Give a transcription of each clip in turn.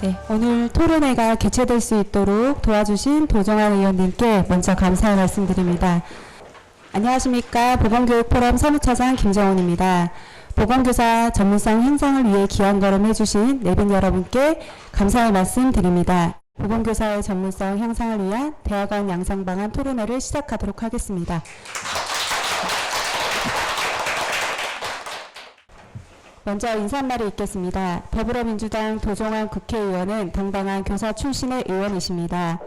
네, 오늘 토론회가 개최될 수 있도록 도와주신 도정환 의원님께 먼저 감사의 말씀드립니다. 안녕하십니까. 보건교육포럼 사무차장 김정훈입니다. 보건교사 전문성 향상을 위해 귀한 걸음 해주신 내빈 여러분께 감사의 말씀 드립니다. 보건교사의 전문성 향상을 위한 대학원 양성방안 토론회를 시작하도록 하겠습니다. 먼저 인사말을 읽겠습니다. 더불어민주당 도정환 국회의원은 당당한 교사 출신의 의원이십니다.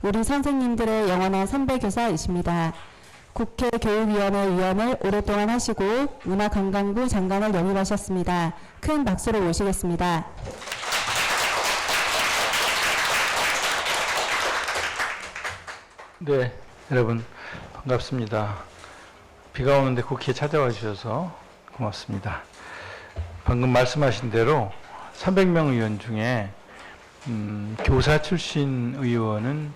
우리 선생님들의 영원한 선배교사이십니다. 국회 교육위원회 위원을 오랫동안 하시고 문화관광부 장관을 역임하셨습니다. 큰 박수로 모시겠습니다. 네, 여러분 반갑습니다. 비가 오는데 국회에 찾아와 주셔서 고맙습니다. 방금 말씀하신 대로 300명 의원 중에 교사 출신 의원은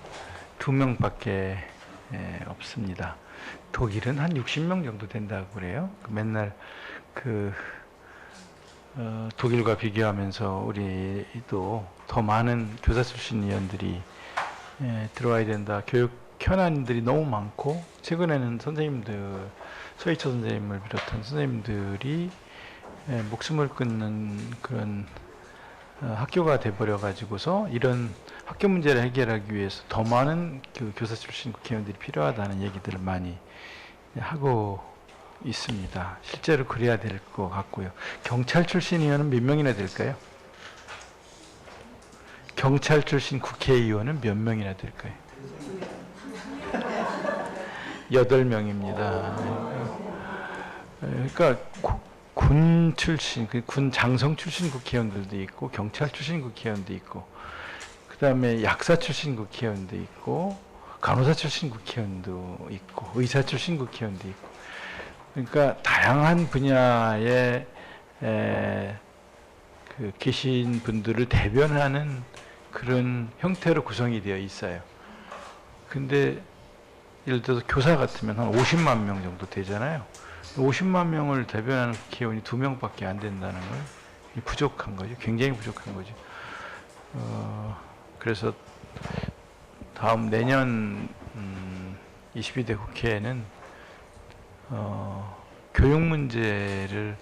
2명밖에 없습니다. 독일은 한 60명 정도 된다고 그래요. 맨날 독일과 비교하면서 우리도 더 많은 교사 출신 의원들이 들어와야 된다. 교육 현안들이 너무 많고 최근에는 선생님들, 서희철 선생님을 비롯한 선생님들이 목숨을 끊는 그런 학교가 돼버려 가지고서 이런 학교 문제를 해결하기 위해서 더 많은 교사 출신 국회의원들이 필요하다는 얘기들을 많이 하고 있습니다. 실제로 그래야 될 것 같고요. 경찰 출신 의원은 몇 명이나 될까요? 경찰 출신 국회의원은 몇 명이나 될까요? 8명입니다. 그러니까 군 출신, 군 장성 출신 국회의원들도 있고 경찰 출신 국회의원도 있고 그 다음에 약사 출신 국회의원도 있고 간호사 출신 국회의원도 있고 의사 출신 국회의원도 있고 그러니까 다양한 분야에 계신 분들을 대변하는 그런 형태로 구성이 되어 있어요. 근데 예를 들어서 교사 같으면 한 50만 명 정도 되잖아요. 50만 명을 대변하는 국회의원이 2명밖에 안 된다는 건 부족한 거죠. 굉장히 부족한 거죠. 그래서 다음 내년 22대 국회에는 교육 문제를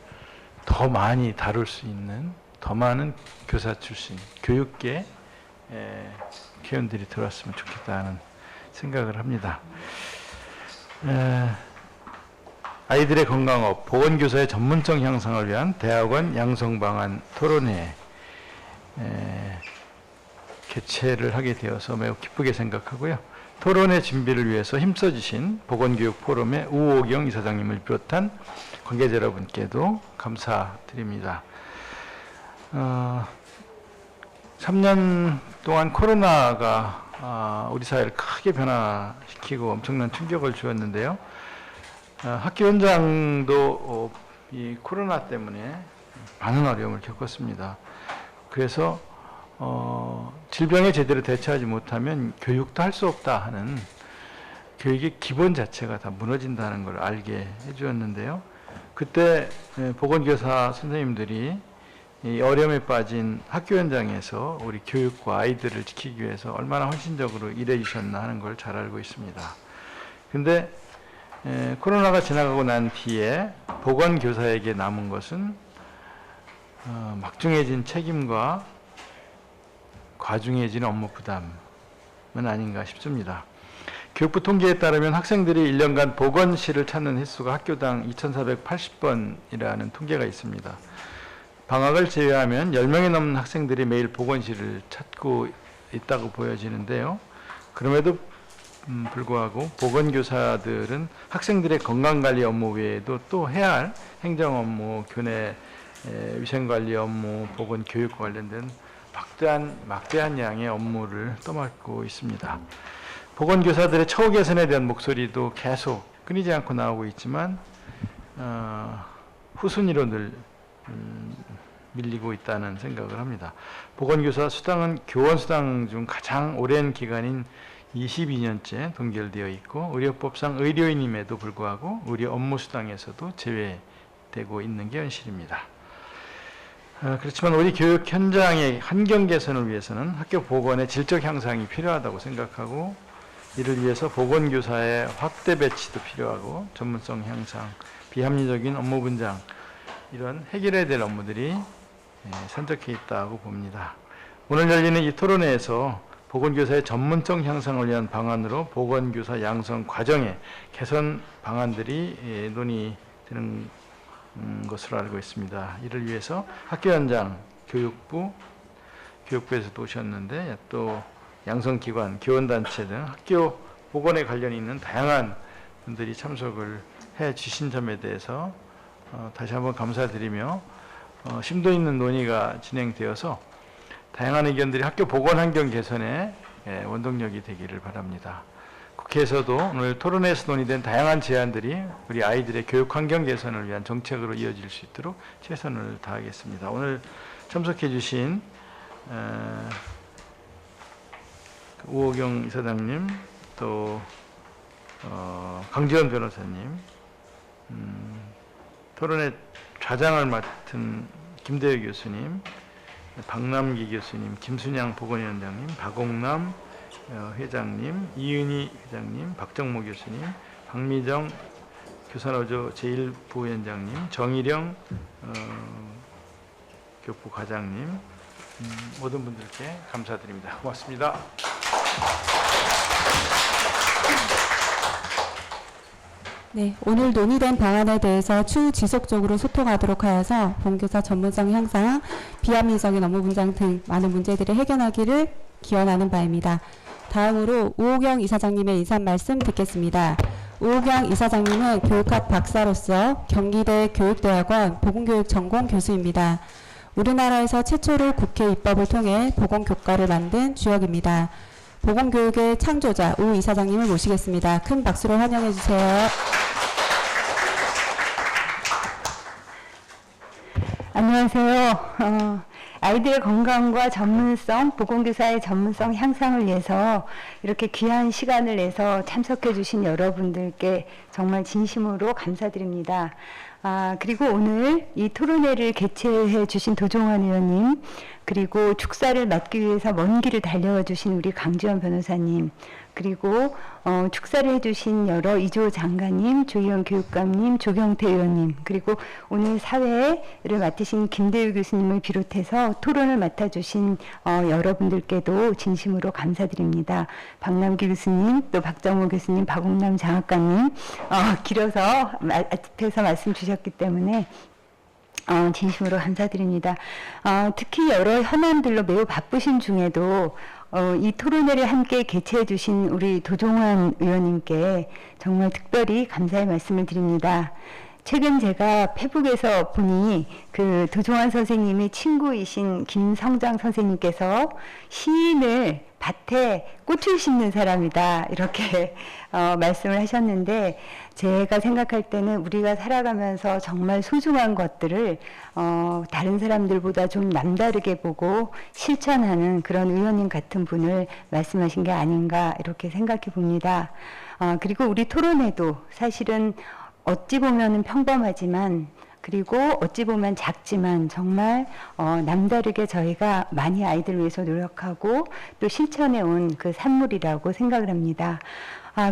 더 많이 다룰 수 있는 더 많은 교사 출신, 교육계 국회의원들이 들어왔으면 좋겠다는 생각을 합니다. 아이들의 건강업, 보건교사의 전문성 향상을 위한 대학원 양성방안 토론회 개최를 하게 되어서 매우 기쁘게 생각하고요. 토론회 준비를 위해서 힘써주신 보건교육포럼의 우호경 이사장님을 비롯한 관계자 여러분께도 감사드립니다. 3년 동안 코로나가 우리 사회를 크게 변화시키고 엄청난 충격을 주었는데요. 학교 현장도 이 코로나 때문에 많은 어려움을 겪었습니다. 그래서 질병에 제대로 대처하지 못하면 교육도 할 수 없다 하는 교육의 기본 자체가 다 무너진다는 걸 알게 해주었는데요. 그때 보건교사 선생님들이 이 어려움에 빠진 학교 현장에서 우리 교육과 아이들을 지키기 위해서 얼마나 헌신적으로 일해 주셨나 하는 걸 잘 알고 있습니다. 근데 코로나가 지나가고 난 뒤에 보건교사에게 남은 것은 막중해진 책임과 과중해진 업무 부담은 아닌가 싶습니다. 교육부 통계에 따르면 학생들이 1년간 보건실을 찾는 횟수가 학교당 2,480번이라는 통계가 있습니다. 방학을 제외하면 10명이 넘는 학생들이 매일 보건실을 찾고 있다고 보여지는데요. 그럼에도 불구하고 보건교사들은 학생들의 건강관리 업무 외에도 또 해야 할 행정 업무, 교내 위생관리 업무, 보건교육과 관련된 막대한 양의 업무를 떠맡고 있습니다. 보건교사들의 처우 개선에 대한 목소리도 계속 끊이지 않고 나오고 있지만 후순위로 늘 밀리고 있다는 생각을 합니다. 보건교사 수당은 교원수당 중 가장 오랜 기간인 22년째 동결되어 있고 의료법상 의료인임에도 불구하고 의료 업무수당에서도 제외되고 있는 게 현실입니다. 그렇지만 우리 교육 현장의 환경 개선을 위해서는 학교 보건의 질적 향상이 필요하다고 생각하고, 이를 위해서 보건교사의 확대 배치도 필요하고, 전문성 향상, 비합리적인 업무 분장, 이런 해결해야 될 업무들이 산적해 있다고 봅니다. 오늘 열리는 이 토론회에서 보건교사의 전문성 향상을 위한 방안으로 보건교사 양성 과정의 개선 방안들이 논의되는 것으로 알고 있습니다. 이를 위해서 학교 현장, 교육부에서도 오셨는데, 또 양성기관, 교원단체 등 학교 보건에 관련이 있는 다양한 분들이 참석을 해 주신 점에 대해서 다시 한번 감사드리며, 심도 있는 논의가 진행되어서 다양한 의견들이 학교 보건 환경 개선에 원동력이 되기를 바랍니다. 국회에서도 오늘 토론회에서 논의된 다양한 제안들이 우리 아이들의 교육 환경 개선을 위한 정책으로 이어질 수 있도록 최선을 다하겠습니다. 오늘 참석해 주신 우호경 이사장님, 또 강지원 변호사님, 토론회 좌장을 맡은 김대유 교수님, 박남기 교수님, 김순양 보건위원장님, 박옥남 회장님, 이은희 회장님, 박정모 교수님, 박미정 교사노조 제1부위원장님, 정일영 교부 과장님, 모든 분들께 감사드립니다. 고맙습니다. 네, 오늘 논의된 방안에 대해서 추후 지속적으로 소통하도록 하여서 본교사 전문성 향상, 비합리적인 업무 분장 등 많은 문제들을 해결하기를 기원하는 바입니다. 다음으로 우호경 이사장님의 인사 말씀 듣겠습니다. 우호경 이사장님은 교육학 박사로서 경기대 교육대학원 보건교육 전공 교수입니다. 우리나라에서 최초로 국회 입법을 통해 보건교과를 만든 주역입니다. 보건교육의 창조자 우 이사장님을 모시겠습니다. 큰 박수로 환영해 주세요. 안녕하세요. 아이들의 건강과 전문성, 보건교사의 전문성 향상을 위해서 이렇게 귀한 시간을 내서 참석해 주신 여러분들께 정말 진심으로 감사드립니다. 그리고 오늘 이 토론회를 개최해 주신 도종환 의원님, 그리고 축사를 맡기 위해서 먼 길을 달려와 주신 우리 강지원 변호사님, 그리고 축사를 해주신 여러 이조 장관님, 조희연 교육감님, 조경태 의원님, 그리고 오늘 사회를 맡으신 김대유 교수님을 비롯해서 토론을 맡아주신 여러분들께도 진심으로 감사드립니다. 박남기 교수님, 또 박정모 교수님, 박옥남 장학관님, 길어서 앞에서 말씀 주셨기 때문에 진심으로 감사드립니다. 특히 여러 현안들로 매우 바쁘신 중에도 이 토론회를 함께 개최해 주신 우리 도종환 의원님께 정말 특별히 감사의 말씀을 드립니다. 최근 제가 페북에서 보니 그 도종환 선생님의 친구이신 김성장 선생님께서 시인을 밭에 꽃을 심는 사람이다 이렇게 말씀을 하셨는데, 제가 생각할 때는 우리가 살아가면서 정말 소중한 것들을 다른 사람들보다 좀 남다르게 보고 실천하는 그런 의원님 같은 분을 말씀하신 게 아닌가 이렇게 생각해 봅니다. 그리고 우리 토론회도 사실은 어찌 보면은 평범하지만, 그리고 어찌 보면 작지만 정말 남다르게 저희가 많이 아이들 위해서 노력하고 또 실천해 온 그 산물이라고 생각을 합니다.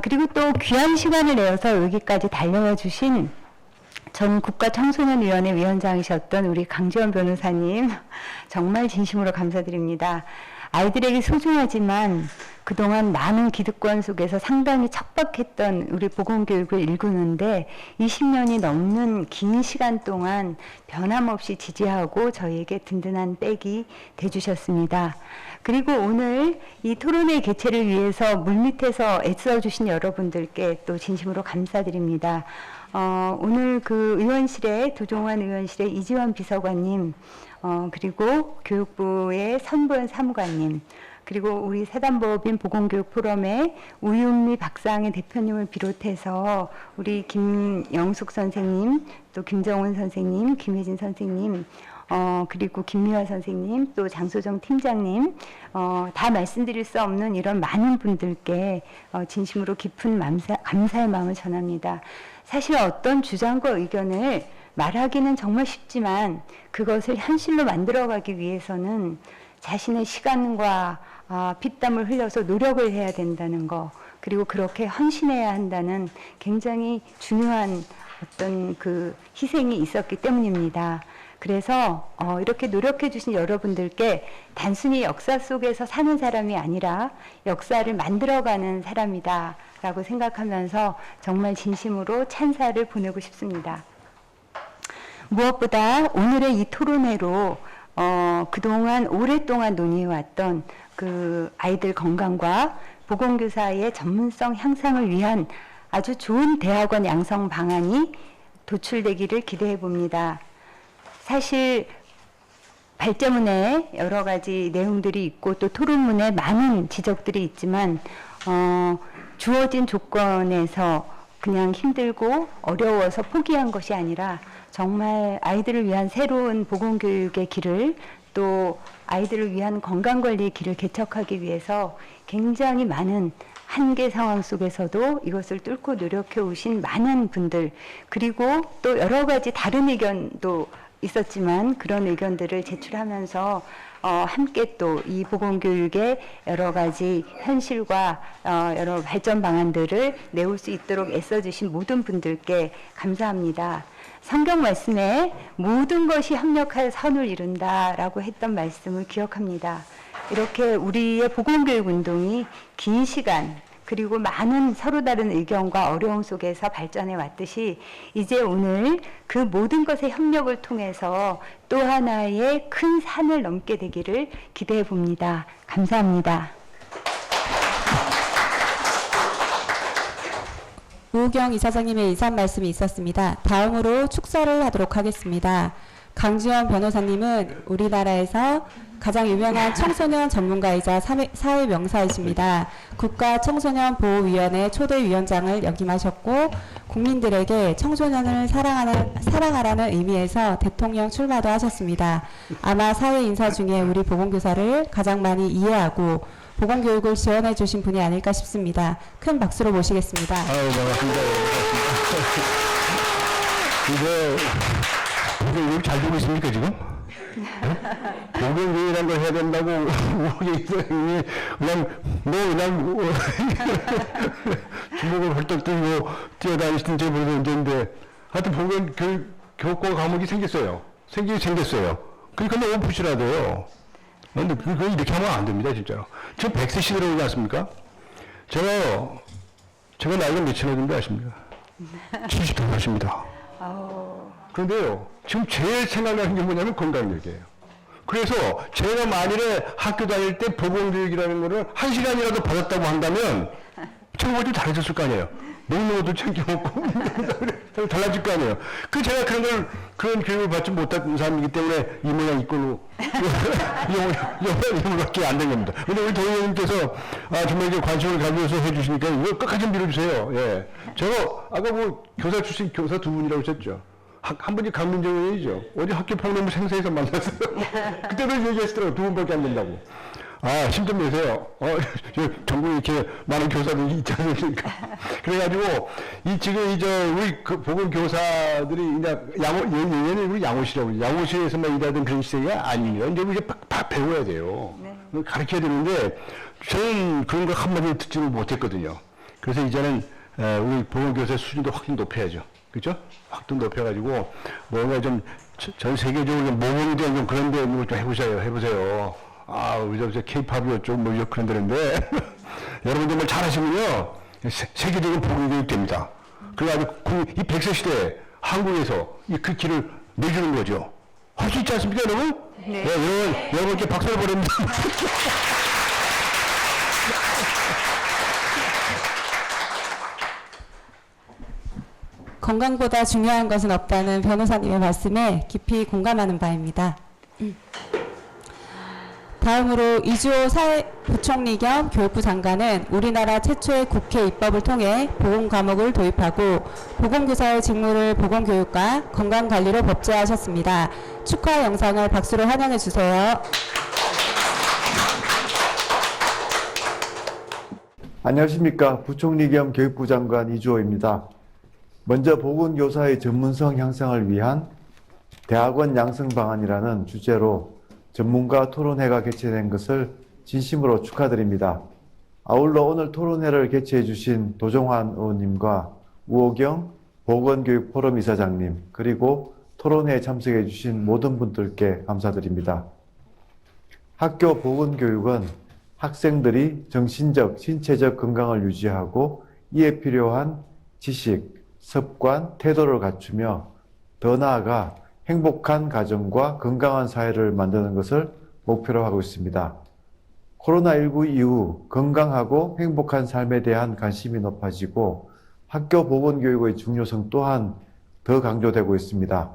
그리고 또 귀한 시간을 내어서 여기까지 달려와 주신 전 국가청소년위원회 위원장이셨던 우리 강지원 변호사님 정말 진심으로 감사드립니다. 아이들에게 소중하지만 그동안 많은 기득권 속에서 상당히 척박했던 우리 보건교육을 일구는데 20년이 넘는 긴 시간 동안 변함없이 지지하고 저희에게 든든한 백이 돼주셨습니다. 그리고 오늘 이 토론회 개최를 위해서 물밑에서 애써주신 여러분들께 또 진심으로 감사드립니다. 오늘 그 의원실에, 도종환 의원실에 이지원 비서관님, 그리고 교육부의 선보현 사무관님, 그리고 우리 사단법인 보건교육포럼의 우윤미 박상혜 대표님을 비롯해서 우리 김영숙 선생님, 또 김정훈 선생님, 김혜진 선생님, 그리고 김미화 선생님, 또 장소정 팀장님, 다 말씀드릴 수 없는 이런 많은 분들께 진심으로 깊은 감사의 마음을 전합니다. 사실 어떤 주장과 의견을 말하기는 정말 쉽지만 그것을 현실로 만들어가기 위해서는 자신의 시간과 피땀을 흘려서 노력을 해야 된다는 거, 그리고 그렇게 헌신해야 한다는 굉장히 중요한 어떤 그 희생이 있었기 때문입니다. 그래서 이렇게 노력해 주신 여러분들께 단순히 역사 속에서 사는 사람이 아니라 역사를 만들어가는 사람이다 라고 생각하면서 정말 진심으로 찬사를 보내고 싶습니다. 무엇보다 오늘의 이 토론회로 그동안 오랫동안 논의해왔던 그 아이들 건강과 보건교사의 전문성 향상을 위한 아주 좋은 대학원 양성 방안이 도출되기를 기대해 봅니다. 사실 발제문에 여러 가지 내용들이 있고 또 토론문에 많은 지적들이 있지만 주어진 조건에서 그냥 힘들고 어려워서 포기한 것이 아니라 정말 아이들을 위한 새로운 보건교육의 길을 또 아이들을 위한 건강관리의 길을 개척하기 위해서 굉장히 많은 한계 상황 속에서도 이것을 뚫고 노력해 오신 많은 분들, 그리고 또 여러 가지 다른 의견도 있었지만 그런 의견들을 제출하면서 함께 또 이 보건교육의 여러 가지 현실과 여러 발전 방안들을 내올 수 있도록 애써주신 모든 분들께 감사합니다. 성경 말씀에 모든 것이 협력하여 선을 이룬다라고 했던 말씀을 기억합니다. 이렇게 우리의 보건교육 운동이 긴 시간 그리고 많은 서로 다른 의견과 어려움 속에서 발전해 왔듯이 이제 오늘 그 모든 것의 협력을 통해서 또 하나의 큰 산을 넘게 되기를 기대해 봅니다. 감사합니다. 우경 이사장님의 인사 말씀이 있었습니다. 다음으로 축서를 하도록 하겠습니다. 강지원 변호사님은 우리나라에서 가장 유명한 청소년 전문가이자 사회 명사이십니다. 국가청소년보호위원회 초대위원장을 역임하셨고 국민들에게 청소년을 사랑하라는 의미에서 대통령 출마도 하셨습니다. 아마 사회 인사 중에 우리 보건교사를 가장 많이 이해하고 보건교육을 지원해 주신 분이 아닐까 싶습니다. 큰 박수로 모시겠습니다. 아유, 반갑습니다. 이거 잘 되고 있습니까, 지금? 보건교육이라는 걸 해야 된다고, 그냥 주먹을 헐떡 들고 뛰어다니시는지 모르겠는데, 하여튼 보건교육과 과목이 생겼어요. 생겼어요. 그러니까 너무 부실하대요. 근데 그거 이렇게 하면 안 됩니다, 진짜로. 저 100세 시대로 오지 않습니까? 제가 나이가 몇이나 된지 아십니까? 70도 하십니다. 그런데요, 지금 제일 생각나는 게 뭐냐면 건강교육이에요. 그래서 제가 만일에 학교 다닐 때 보건교육이라는 거를 1시간이라도 받았다고 한다면 정말 좀 잘해줬을 거 아니에요. 먹는 것도 챙겨 먹고 달라질 거 아니에요. 제가 그런 교육을 받지 못한 사람이기 때문에 이 모양 이 꼴로 영어밖에 안 된 겁니다. 근데 우리 동의원님께서 정말 이제 관심을 가지면서 해주시니까 이거 끝까지 밀어주세요. 예. 제가 아까 교사 출신 교사 두 분이라고 하셨죠. 한 분이 강민정 의원이죠. 어디 학교 폭력부 생사에서 만났어요. 그때도 얘기하시더라고요. 두 분밖에 안 된다고. 힘 좀 내세요. 전국에 이렇게 많은 교사들이 있지 않습니까? 그래가지고, 우리 보건교사들이 이제 예전에 우리 양호실이라고, 양호실에서만 일하던 그런 시대가 아닙니다. 이제 우리 배워야 돼요. 네. 가르쳐야 되는데, 저는 그런 걸 한마디도 듣지를 못했거든요. 그래서 이제는, 우리 보건교사 수준도 확 높여야죠. 그죠? 확 좀 높여가지고, 뭔가 좀, 전 세계적으로 모범이 된 좀 그런 데 좀 해보세요. 우리 K-팝이 어쩌고 그런 데인데, 여러분 정말 잘하시면요, 세계적인 보건교육 됩니다. 그래가지고 이 100세 시대에 한국에서 그 길을 내주는 거죠. 할 수 있지 않습니까, 여러분? 네. 여러분께 박수를 보냅니다. 건강보다 중요한 것은 없다는 변호사님의 말씀에 깊이 공감하는 바입니다. 다음으로 이주호 사회부총리 겸 교육부 장관은 우리나라 최초의 국회 입법을 통해 보건 과목을 도입하고 보건교사의 직무를 보건교육과 건강관리로 법제하셨습니다. 축하 영상을 박수로 환영해 주세요. 안녕하십니까. 부총리 겸 교육부 장관 이주호입니다. 먼저 보건교사의 전문성 향상을 위한 대학원 양성 방안이라는 주제로 전문가 토론회가 개최된 것을 진심으로 축하드립니다. 아울러 오늘 토론회를 개최해 주신 도종환 의원님과 우호경 보건교육포럼 이사장님, 그리고 토론회에 참석해 주신 모든 분들께 감사드립니다. 학교 보건교육은 학생들이 정신적, 신체적 건강을 유지하고 이에 필요한 지식, 습관, 태도를 갖추며 더 나아가 행복한 가정과 건강한 사회를 만드는 것을 목표로 하고 있습니다. 코로나19 이후 건강하고 행복한 삶에 대한 관심이 높아지고 학교 보건교육의 중요성 또한 더 강조되고 있습니다.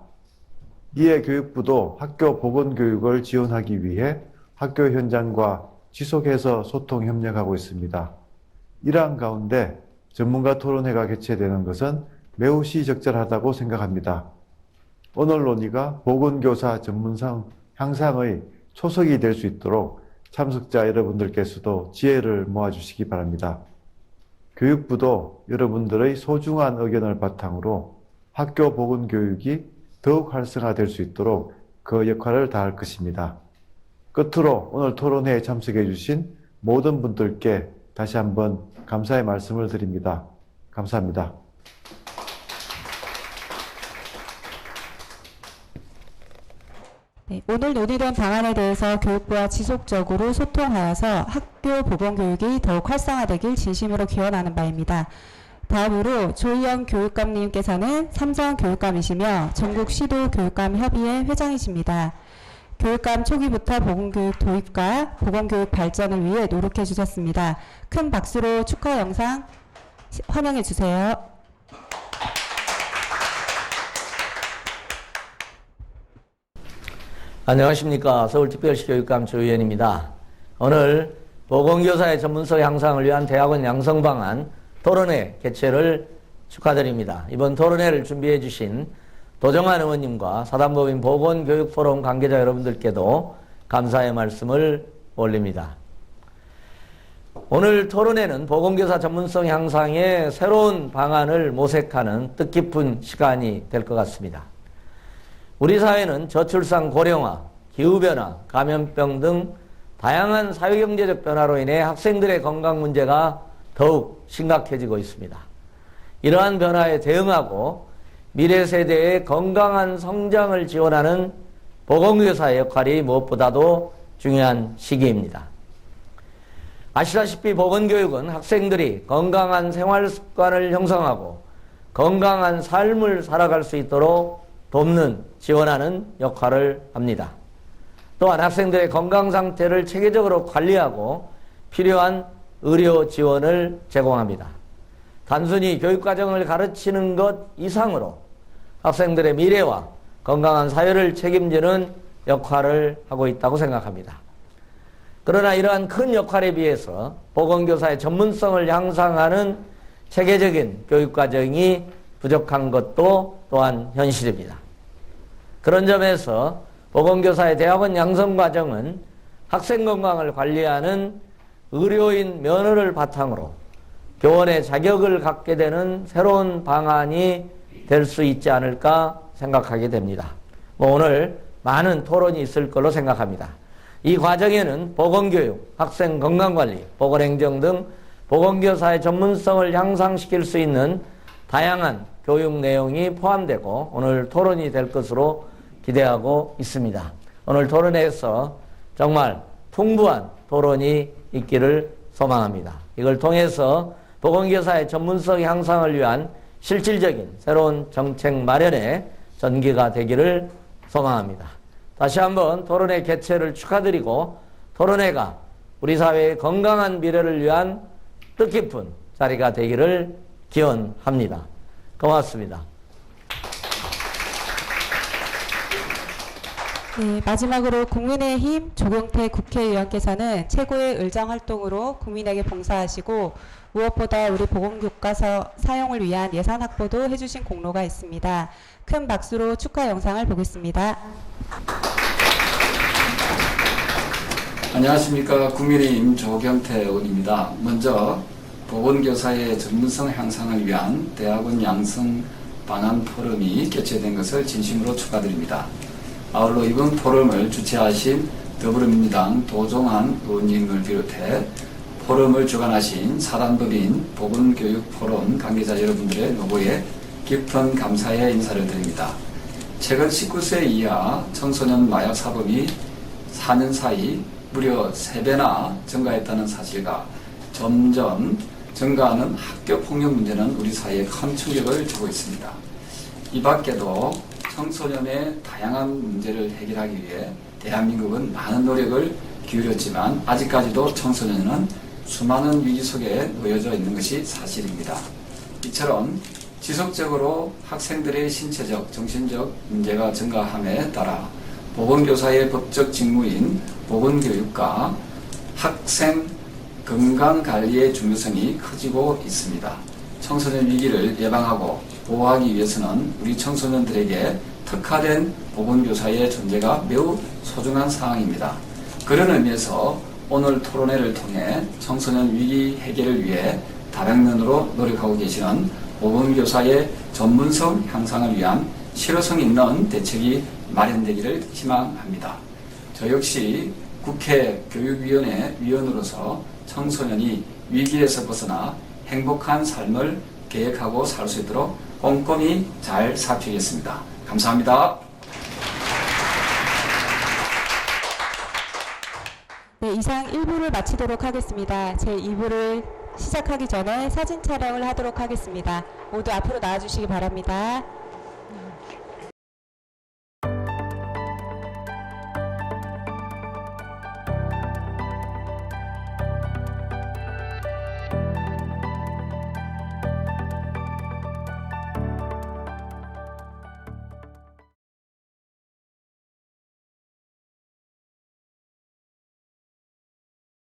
이에 교육부도 학교 보건교육을 지원하기 위해 학교 현장과 지속해서 소통 협력하고 있습니다. 이러한 가운데 전문가 토론회가 개최되는 것은 매우 시적절하다고 생각합니다. 오늘 논의가 보건교사 전문성 향상의 초석이 될 수 있도록 참석자 여러분들께서도 지혜를 모아주시기 바랍니다. 교육부도 여러분들의 소중한 의견을 바탕으로 학교 보건교육이 더욱 활성화될 수 있도록 그 역할을 다할 것입니다. 끝으로 오늘 토론회에 참석해 주신 모든 분들께 다시 한번 감사의 말씀을 드립니다. 감사합니다. 네, 오늘 논의된 방안에 대해서 교육부와 지속적으로 소통하여서 학교 보건교육이 더욱 활성화되길 진심으로 기원하는 바입니다. 다음으로 조희영 교육감님께서는 삼성 교육감이시며 전국 시도 교육감 협의회 회장이십니다. 교육감 초기부터 보건교육 도입과 보건교육 발전을 위해 노력해 주셨습니다. 큰 박수로 축하 영상 환영해 주세요. 안녕하십니까. 서울특별시 교육감 조희연입니다. 오늘 보건교사의 전문성 향상을 위한 대학원 양성 방안 토론회 개최를 축하드립니다. 이번 토론회를 준비해 주신 도정환 의원님과 사단법인 보건교육포럼 관계자 여러분들께도 감사의 말씀을 올립니다. 오늘 토론회는 보건교사 전문성 향상의 새로운 방안을 모색하는 뜻깊은 시간이 될 것 같습니다. 우리 사회는 저출산 고령화, 기후변화, 감염병 등 다양한 사회경제적 변화로 인해 학생들의 건강 문제가 더욱 심각해지고 있습니다. 이러한 변화에 대응하고 미래 세대의 건강한 성장을 지원하는 보건교사의 역할이 무엇보다도 중요한 시기입니다. 아시다시피 보건교육은 학생들이 건강한 생활 습관을 형성하고 건강한 삶을 살아갈 수 있도록 돕는, 지원하는 역할을 합니다. 또한 학생들의 건강 상태를 체계적으로 관리하고 필요한 의료 지원을 제공합니다. 단순히 교육과정을 가르치는 것 이상으로 학생들의 미래와 건강한 사회를 책임지는 역할을 하고 있다고 생각합니다. 그러나 이러한 큰 역할에 비해서 보건교사의 전문성을 향상하는 체계적인 교육과정이 부족한 것도 또한 현실입니다. 그런 점에서 보건교사의 대학원 양성과정은 학생 건강을 관리하는 의료인 면허를 바탕으로 교원의 자격을 갖게 되는 새로운 방안이 될 수 있지 않을까 생각하게 됩니다. 오늘 많은 토론이 있을 걸로 생각합니다. 이 과정에는 보건교육, 학생 건강관리, 보건행정 등 보건교사의 전문성을 향상시킬 수 있는 다양한 교육 내용이 포함되고 오늘 토론이 될 것으로 기대하고 있습니다. 오늘 토론회에서 정말 풍부한 토론이 있기를 소망합니다. 이걸 통해서 보건교사의 전문성 향상을 위한 실질적인 새로운 정책 마련에 전개가 되기를 소망합니다. 다시 한번 토론회 개최를 축하드리고 토론회가 우리 사회의 건강한 미래를 위한 뜻깊은 자리가 되기를 기원합니다. 고맙습니다. 네, 마지막으로 국민의힘 조경태 국회의원께서는 최고의 의정 활동으로 국민에게 봉사하시고 무엇보다 우리 보건교과서 사용을 위한 예산 확보도 해주신 공로가 있습니다. 큰 박수로 축하 영상을 보겠습니다. 안녕하십니까. 국민의힘 조경태 의원입니다. 먼저 보건교사의 전문성 향상을 위한 대학원 양성 방안 포럼이 개최된 것을 진심으로 축하드립니다. 아울러 이번 포럼을 주최하신 더불어민주당 도종환 의원님을 비롯해 포럼을 주관하신 사단법인 보건교육포럼 관계자 여러분들의 노고에 깊은 감사의 인사를 드립니다. 최근 19세 이하 청소년 마약 사범이 4년 사이 무려 3배나 증가했다는 사실과 점점 증가하는 학교 폭력 문제는 우리 사회에 큰 충격을 주고 있습니다. 이 밖에도 청소년의 다양한 문제를 해결하기 위해 대한민국은 많은 노력을 기울였지만 아직까지도 청소년은 수많은 위기 속에 놓여져 있는 것이 사실입니다. 이처럼 지속적으로 학생들의 신체적, 정신적 문제가 증가함에 따라 보건교사의 법적 직무인 보건교육과 학생 건강관리의 중요성이 커지고 있습니다. 청소년 위기를 예방하고 보호하기 위해서는 우리 청소년들에게 특화된 보건교사의 존재가 매우 소중한 사항입니다. 그런 의미에서 오늘 토론회를 통해 청소년 위기 해결을 위해 다방면으로 노력하고 계시는 보건교사의 전문성 향상을 위한 실효성 있는 대책이 마련되기를 희망합니다. 저 역시 국회 교육위원회 위원으로서 청소년이 위기에서 벗어나 행복한 삶을 계획하고 살 수 있도록 꼼꼼히 잘 살피겠습니다. 감사합니다. 네, 이상 1부를 마치도록 하겠습니다. 제 2부를 시작하기 전에 사진 촬영을 하도록 하겠습니다. 모두 앞으로 나와주시기 바랍니다.